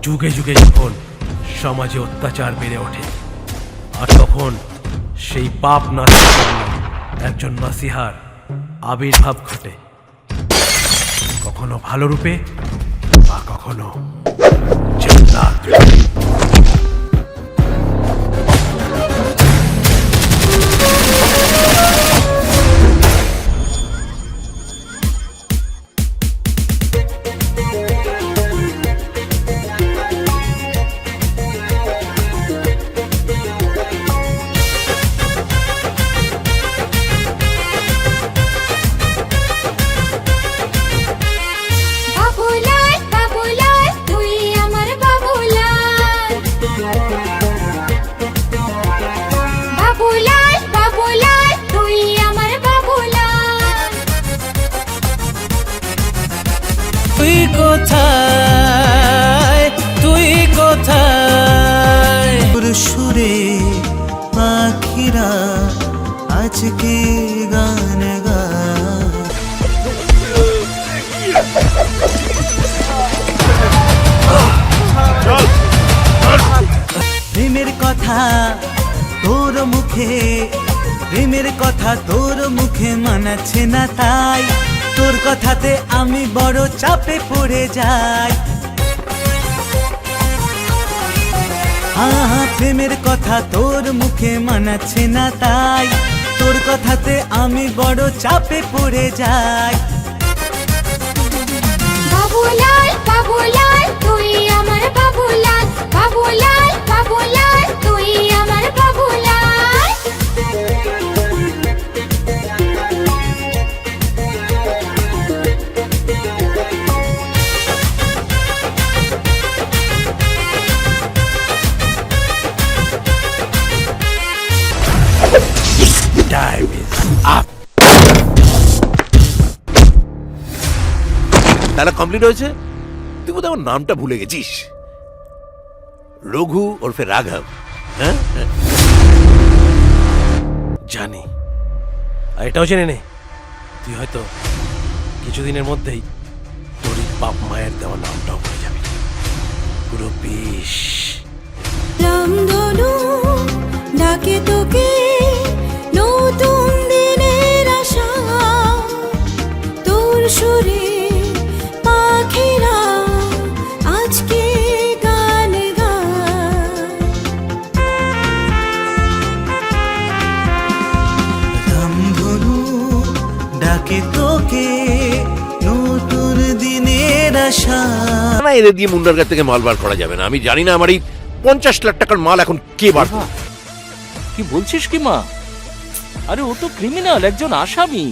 যুগে যুগে যখন সমাজে অত্যাচার বেড়ে ওঠে আর তখন সেই পাপ নাশের জন্য একজন মাসিহার আবির্ভাব ঘটে, কখনো ভালো রূপে বা কখনো জান্নাত রূপে। তুই কোথায়, তুই কোথায়? সুরে পাখিরা আজকে গান গায়। প্রেমের কথা তোর মুখে, প্রেমের কথা তোর মুখে মানাচ্ছে না, তাই তোর কথাতে আমি বড় চাপে পড়ে যাই। প্রেমের কথা তোর মুখে মানাচ্ছে না, তাই তোর কথাতে আমি বড় চাপে পড়ে যাই। বাবুলাল বাবুলাল তুই আমার বাবুলাল, বাবুলাল বাবুলাল তুই আমার বাবুলাল। Time is up. তাহলে কমপ্লিট হয়েছে? তুই বোধহয় আমার নামটা ভুলে গেছিস। রঘু ওরফে রাঘব। হ্যাঁ, জানি, আর এটাও জেনে নে তুই হয়তো কিছুদিনের মধ্যেই তোর বাপ মায়ের দেওয়া নামটাও ভুলে যাবি। পুরো বিষ। রামধনু ডাকে তোকে নতুন দিনের আশা, তোর সুরে পাখিরা আজকে গান গায়। রামধনু ডাকে তোকে নতুন দিনের আশা। না, এদের দিয়ে মুন্ডার কাছ থেকে মাল বার করা যাবে না। আমি জানি না আমার এই 50 লাখ টাকার মাল এখন কে বার করবে। কি বলছিস কি মা? আরে ও তো ক্রিমিনাল, একজন আসামি।